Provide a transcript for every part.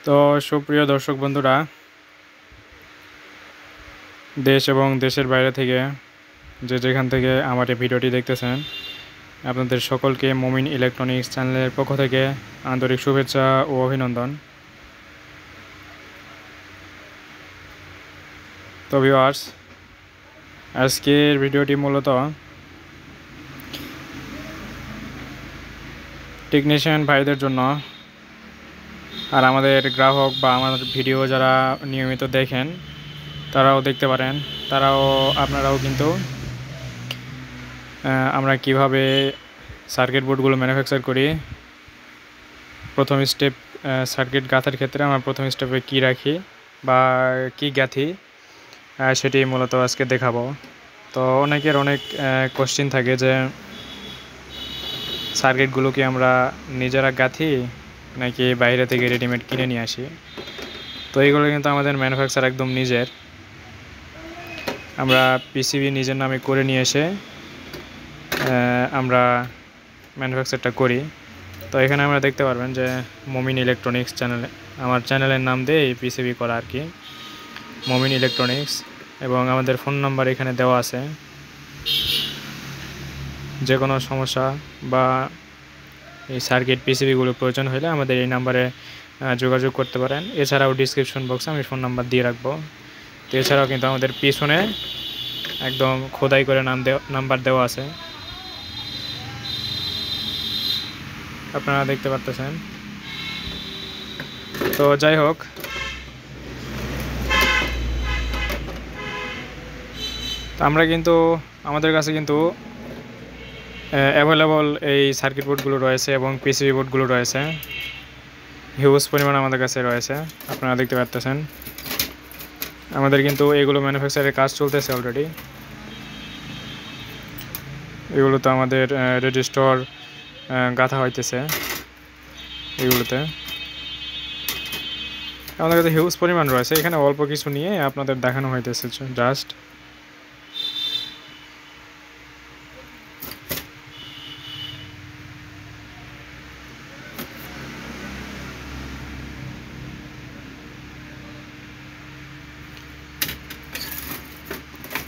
তো সুপ্রিয় দর্শক বন্ধুরা, দেশ এবং দেশের বাইরে থেকে যেখান থেকে আমার এই ভিডিওটি দেখতেছেন, আপনাদের সকলকে মুমিন ইলেকট্রনিক্স চ্যানেলের পক্ষ থেকে আন্তরিক শুভেচ্ছা ও অভিনন্দন। তো ভিউয়ার্স, আজকের ভিডিওটি মূলত টেকনিশিয়ান ভাইদের জন্য, আর আমাদের গ্রাহক বা আমাদের ভিডিও যারা নিয়মিত দেখেন তারাও দেখতে পারেন, আপনারাও কিন্তু আমরা কিভাবে সার্কিট বোর্ডগুলো ম্যানুফ্যাকচার করি। প্রথম স্টেপ, সার্কিট গাঁথার ক্ষেত্রে আমরা প্রথম স্টেপে কী রাখি বা কী গাঁথি, সেটি মূলত আজকে দেখাবো। তো অনেকের অনেক কোশ্চেন থাকে যে সার্কিটগুলো কি আমরা নিজেরা গাঁথি নাকি বাইরে থেকে রেডিমেড কিনে নিয়ে আসি। তো এইগুলো কিন্তু আমাদের ম্যানুফ্যাকচার একদম নিজের। আমরা পিসিবি নিজের নামে করে নিয়ে এসে আমরা ম্যানুফ্যাকচারটা করি। তো এখানে আমরা দেখতে পারবেন যে মুমিন ইলেকট্রনিক্স চ্যানেলে, আমার চ্যানেলের নাম দিয়ে এই পিসিবি করা আর কি, মুমিন ইলেকট্রনিক্স। এবং আমাদের ফোন নাম্বার এখানে দেওয়া আছে। যে কোনো সমস্যা বা এই সার্কিট পিসিবিগুলো প্রয়োজন হলে আমাদের এই নাম্বারে যোগাযোগ করতে পারেন। এছাড়াও ডিসক্রিপশন বক্সে আমি ফোন নাম্বার দিয়ে রাখবো। তো এছাড়াও কিন্তু আমাদের পিছনে একদম খোদাই করে নাম্বার দেওয়া আছে, আপনারা দেখতে পারতেছেন। তো যাই হোক, আমরা কিন্তু আমাদের কাছে কিন্তু অ্যাভেলেবল এই সার্কিট বোর্ডগুলো রয়েছে এবং পিসিবি বোর্ডগুলো রয়েছে, হিউজ পরিমাণ আমাদের কাছে রয়েছে, আপনারা দেখতে পারতেছেন। আমাদের কিন্তু এগুলো ম্যানুফ্যাকচারের কাজ চলতেছে অলরেডি। এগুলো তো আমাদের রেজিস্টর গাঁথা হইতেছে। এগুলোতে আমাদের কাছে হিউজ পরিমাণ রয়েছে, এখানে অল্প কিছু নিয়ে আপনাদের দেখানো হইতেছে জাস্ট।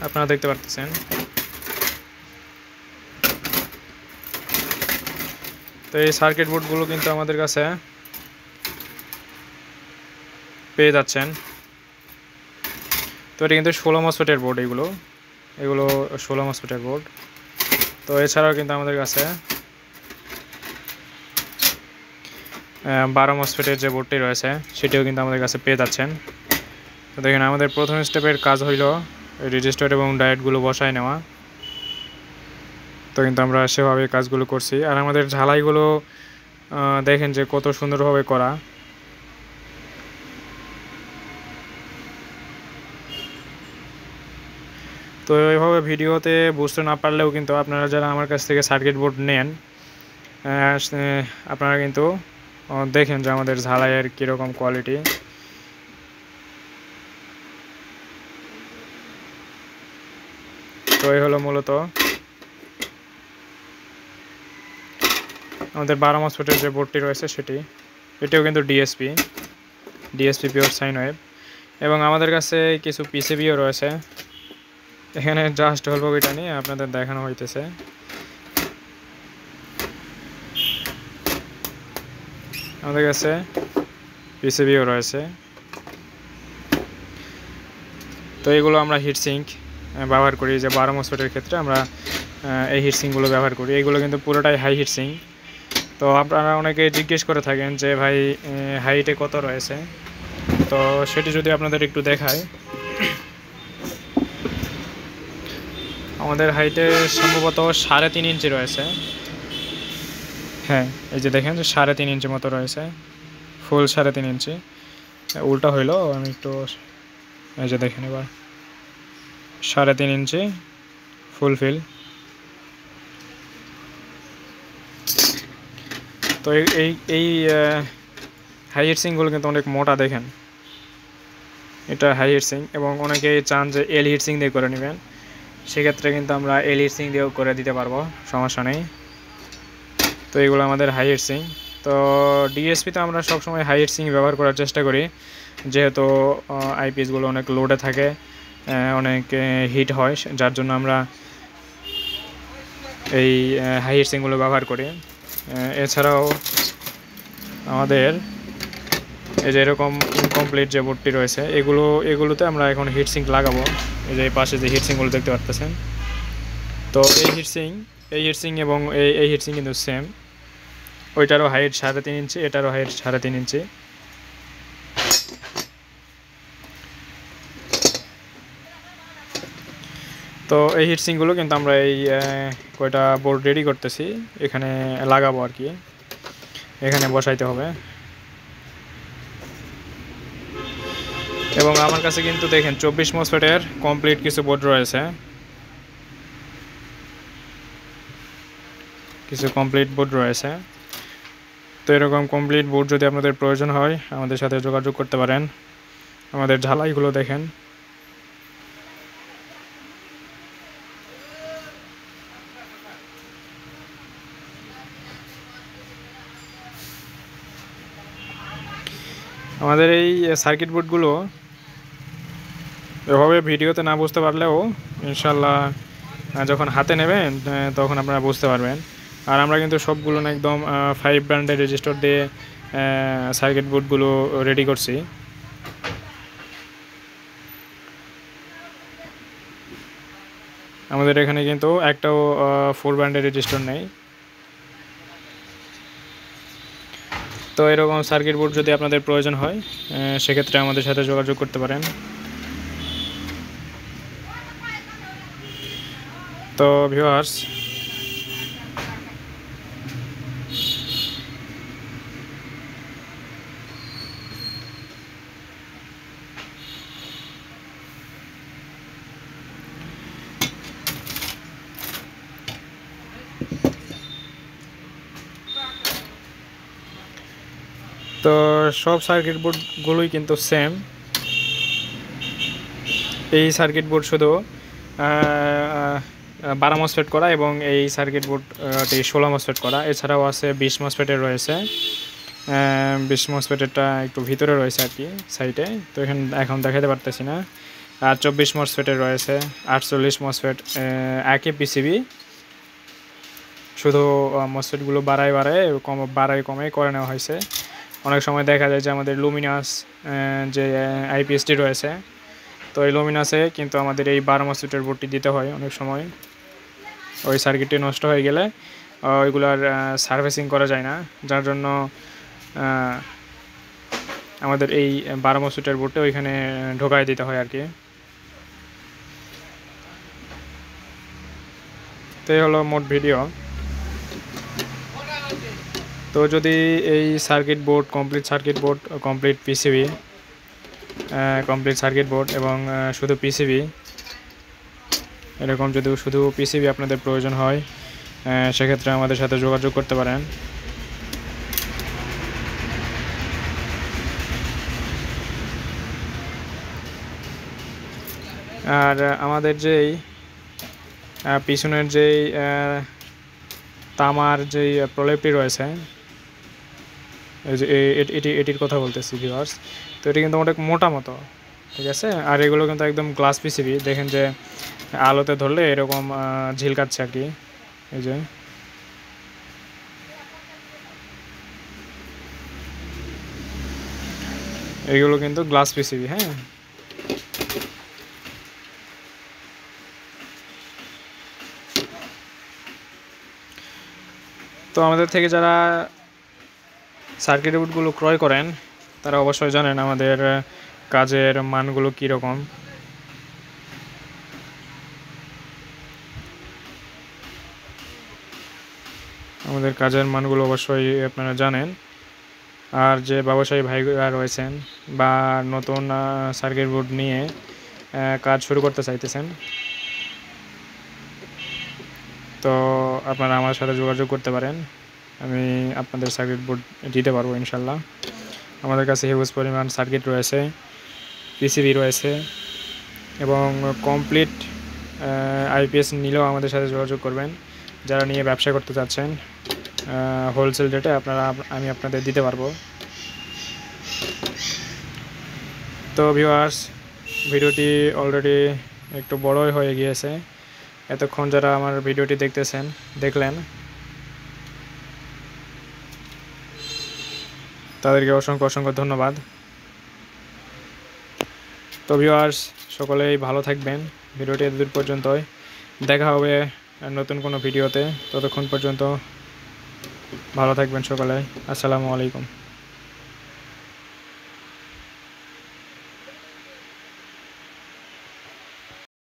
আপনারা দেখতে পারতেছেন। তো এই সার্কিট বোর্ডগুলো কিন্তু আমাদের কাছে পেয়ে যাচ্ছেন। তো এটা কিন্তু 16 মসফেটের বোর্ড, এগুলো 16 মসফেটের বোর্ড। তো এছাড়াও কিন্তু আমাদের কাছে 12 মসফেটের যে বোর্ডটি রয়েছে সেটিও কিন্তু আমাদের কাছে পেয়ে যাচ্ছেন। তো দেখেন, আমাদের প্রথম স্টেপের কাজ হইল রেজিস্টার এবং ডায়োডগুলো বসায় নেওয়া। তো কিন্তু আমরা সেভাবে কাজগুলো করছি। আর আমাদের ঝালাইগুলো দেখেন যে কত সুন্দরভাবে করা। তো এইভাবে ভিডিওতে বুঝতে না পারলেও কিন্তু আপনারা যারা আমার কাছ থেকে সার্কিট বোর্ড নেন, আপনারা কিন্তু দেখেন যে আমাদের ঝালাইয়ের কীরকম কোয়ালিটি। তো এই হলো মূলত আমাদের 12 মসফেটের যে বোর্ডটি রয়েছে সেটি। এটিও কিন্তু ডিএসপি পিওর সাইন ওয়েভ। এবং আমাদের কাছে কিছু পিসিবিও রয়েছে, এখানে জাস্ট অল্প এটা নিয়ে আপনাদের দেখানো হইতেছে। আমাদের কাছে পিসিবিও রয়েছে। তো এগুলো আমরা হিটসিঙ্ক ব্যবহার করি, যে 12 মসফেটের ক্ষেত্রে আমরা এই হিটসিঙ্কগুলো ব্যবহার করি। এগুলো কিন্তু পুরোটাই হাই হিটসিঙ্ক। তো আপনারা অনেকে জিজ্ঞেস করে থাকেন যে ভাই হাইটে কত রয়েছে। তো সেটি যদি আপনাদের একটু দেখায়, আমাদের হাইটে সম্ভবত 3.5 ইঞ্চি রয়েছে। হ্যাঁ, এই যে দেখেন যে 3.5 ইঞ্চি মতো রয়েছে, ফুল 3.5 ইঞ্চি। উল্টা হইলো, আমি একটু, এই যে দেখেন এবার 3.5 ইঞ্চি ফুলফিল। তো এই হাই হিটসিংগুলো কিন্তু অনেক মোটা, দেখেন এটা হাই হিটসিং। এবং অনেকেই চান যে এল হিটসিং দিয়ে করে নেবেন, সেক্ষেত্রে কিন্তু আমরা এল হিটসিং দিয়েও করে দিতে পারবো, সমস্যা নেই। তো এগুলো আমাদের হাই হিটসিং। তো তো ডিএসপিতে আমরা সবসময় হাই হিট সিঙ্ক ব্যবহার করার চেষ্টা করি, যেহেতু আইপিএসগুলো অনেক লোডে থাকে, অনেক হিট হয়, যার জন্য আমরা এই হাই হিট সিঙ্কগুলো ব্যবহার করি। এছাড়াও আমাদের এই যে এরকম ইনকমপ্লিট যে বোর্ডটি রয়েছে এগুলোতে আমরা এখন হিট সিঙ্ক লাগাবো। এই যে পাশে যে হিট সিঙ্কগুলো দেখতে পারতেছেন, তো এই হিট সিঙ্ক এবং এই হিট সিঙ্ক কিন্তু সেম, ওইটারও হাইট 3.5 ইঞ্চি, এটারও হাইট 3.5 ইঞ্চি। তো এই হিট সিঙ্কগুলো কিন্তু আমরা এই কয়টা বোর্ড রেডি করতেছি এখানে লাগাবো আর কি, এখানে বসাইতে হবে। এবং আমার কাছে কিন্তু দেখেন 24 মসফেটের কমপ্লিট কিছু বোর্ড রয়েছে, কিছু কমপ্লিট বোর্ড রয়েছে। তো এরকম কমপ্লিট বোর্ড যদি আপনাদের প্রয়োজন হয় আমাদের সাথে যোগাযোগ করতে পারেন। আমাদের ঝালাইগুলো দেখেন, আমাদের এই সার্কিট বোর্ডগুলো এভাবে ভিডিওতে না বুঝতে পারলেও ইনশাল্লাহ যখন হাতে নেবেন তখন আপনারা বুঝতে পারবেন। আর আমরা কিন্তু সবগুলো না একদম 5 ব্র্যান্ডের রেজিস্টার দিয়ে সার্কিট বোর্ডগুলো রেডি করছি। আমাদের এখানে কিন্তু একটাও 4 ব্র্যান্ডের রেজিস্টার নেই। তো এরকম সার্কিট বোর্ড যদি আপনাদের প্রয়োজন হয় সেক্ষেত্রে আমাদের সাথে যোগাযোগ করতে পারেন। তো ভিউয়ার্স, তো সব সার্কিট বোর্ডগুলোই কিন্তু সেম। এই সার্কিট বোর্ড শুধু 12 মসফেট করা এবং এই সার্কিট বোর্ডটি 16 মসফেট করা। এছাড়াও আছে 20 মসফেটের রয়েছে, 20 মসফেটেরটা একটু ভিতরে রয়েছে আর কি সাইডে, তো এখন দেখাতে পারতেছি না। আর 24 মসফেটের রয়েছে, 48 মসফেট, একই পিসিবি, শুধু মসফেটগুলো বাড়ায় কমে করে নেওয়া হয়েছে। অনেক সময় দেখা যায় যে আমাদের লুমিনাস যে আইপিএসটি রয়েছে, তো এই লুমিনাসে কিন্তু আমাদের এই 12 মসফেটের বোর্ডটি দিতে হয়। অনেক সময় ওই সার্কিটটি নষ্ট হয়ে গেলে ওইগুলার সার্ভিসিং করা যায় না, যার জন্য আমাদের এই 12 মসফেটের বোর্ডটা ওইখানে ঢোকায় দিতে হয় আর কি। তো এই হলো মোট ভিডিও। তো যদি এই circuit board, complete circuit board, complete PCB, complete circuit board এবং শুধু পিসিবি, এরকম যদি শুধু পিসিবি আপনাদের প্রয়োজন হয় সেক্ষেত্রে আমাদের সাথে যোগাযোগ করতে পারেন। আর আমাদের যেই পিছনের যেই তামার যেই প্রলেপটি রয়েছে, এটির কথা বলতেছি ভিউয়ার্স, তো এটি কিন্তু অনেক মোটা মতো, ঠিক আছে। আর এগুলো কিন্তু একদম গ্লাস পিসিবি, দেখেন যে আলোতে ধরলে এরকম ঝিলকাচ্ছে আর কি। এই যে এইগুলো কিন্তু গ্লাস পিসিবি, হ্যাঁ। তো আমাদের থেকে যারা সার্কিট বোর্ডগুলো ক্রয় করেন তারা অবশ্যই জানেন আমাদের কাজের মানগুলো কীরকম। আমাদের কাজের মানগুলো অবশ্যই আপনারা জানেন। আর যে ব্যবসায়ী ভাইরা রয়েছেন বা নতুন সার্কিট বোর্ড নিয়ে কাজ শুরু করতে চাইতেছেন, তো আপনারা আমার সাথে যোগাযোগ করতে পারেন, আমি আপনাদের সার্কিট বোর্ড দিতে পারবো ইনশাল্লাহ। আমাদের কাছে হিউজ পরিমাণ সার্কিট রয়েছে, পিসিবি রয়েছে, এবং কমপ্লিট আইপিএস নিলেও আমাদের সাথে যোগাযোগ করবেন যারা নিয়ে ব্যবসা করতে চাচ্ছেন। হোলসেল রেটে আমি আপনাদের দিতে পারবো। তো ভিউয়ার্স, ভিডিওটি অলরেডি একটু বড়ই হয়ে গিয়েছে। এতক্ষণ যারা আমার ভিডিওটি দেখলেন তাদেরকে অসংখ্য ধন্যবাদ। তো ভিউয়ার্স, সকলেই ভালো থাকবেন। ভিডিওটি এতদূর পর্যন্তই, দেখা হবে নতুন কোনো ভিডিওতে। ততক্ষণ পর্যন্ত ভালো থাকবেন সকলে। আসসালামু আলাইকুম।